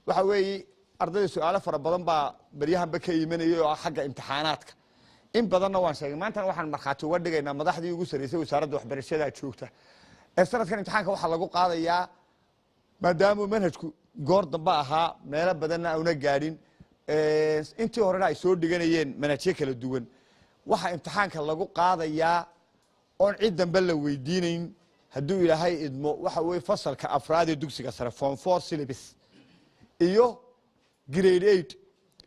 waxa weeye ardayda su'aalo fara badan baa baryahanba ka iimanayay oo xagga imtixaanaadka in badanna waan sheegay maanta waxaan marxaati uga dhigaynaa madaxdii ugu sareysay wasaaradda waxbarashada joogta ee sanadkan imtixaanka waxa lagu qaadayaa maadaama manhajku goor dambe ahaa meelo badanna auna gaadhin intii horena ay soo dhiganayeen manhajyo kala duwan waxa imtixaanka lagu qaadayaa oon cid dambe la weydiinayn hadduu ilaahay idmo waxa weeye fasalka afraad ee dugsiga sare form 4 syllabus iyo grade 8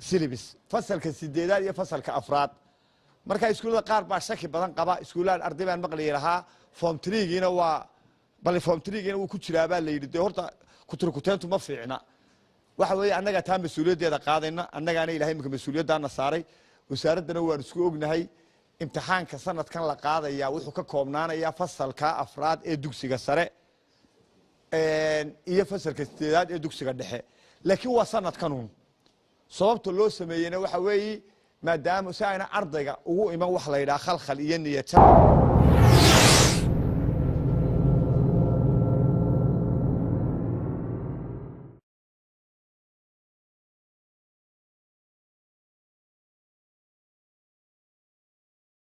syllabus fasalka 8aad iyo fasalka afraad marka iskuulada qaar baa shaki badan qaba iskuulaan arday baan maqlay lahaa form 3giina waa bal form 3giina uu ku jiraa baa la yiri horta kuturkuteentu ma fiicna waxa weeye annaga taa mas'uuliyadeeda qaadayna annagaana ilaahay marka mas'uuliyadana saaray wasaaradana waan isku ognahay imtixaanka sanadkan la qaadaya wuxuu ka koobnaanayaa fasalka afraad ee dugsiga sare iyo fasalka 8aad ee dugsiga dhexe laakiin waa sanadkan sababta loo sameeyay waxa weeye maadaama si ayna ardayga ugu iman wax la yiraahdo khalkhal iyo niyad jab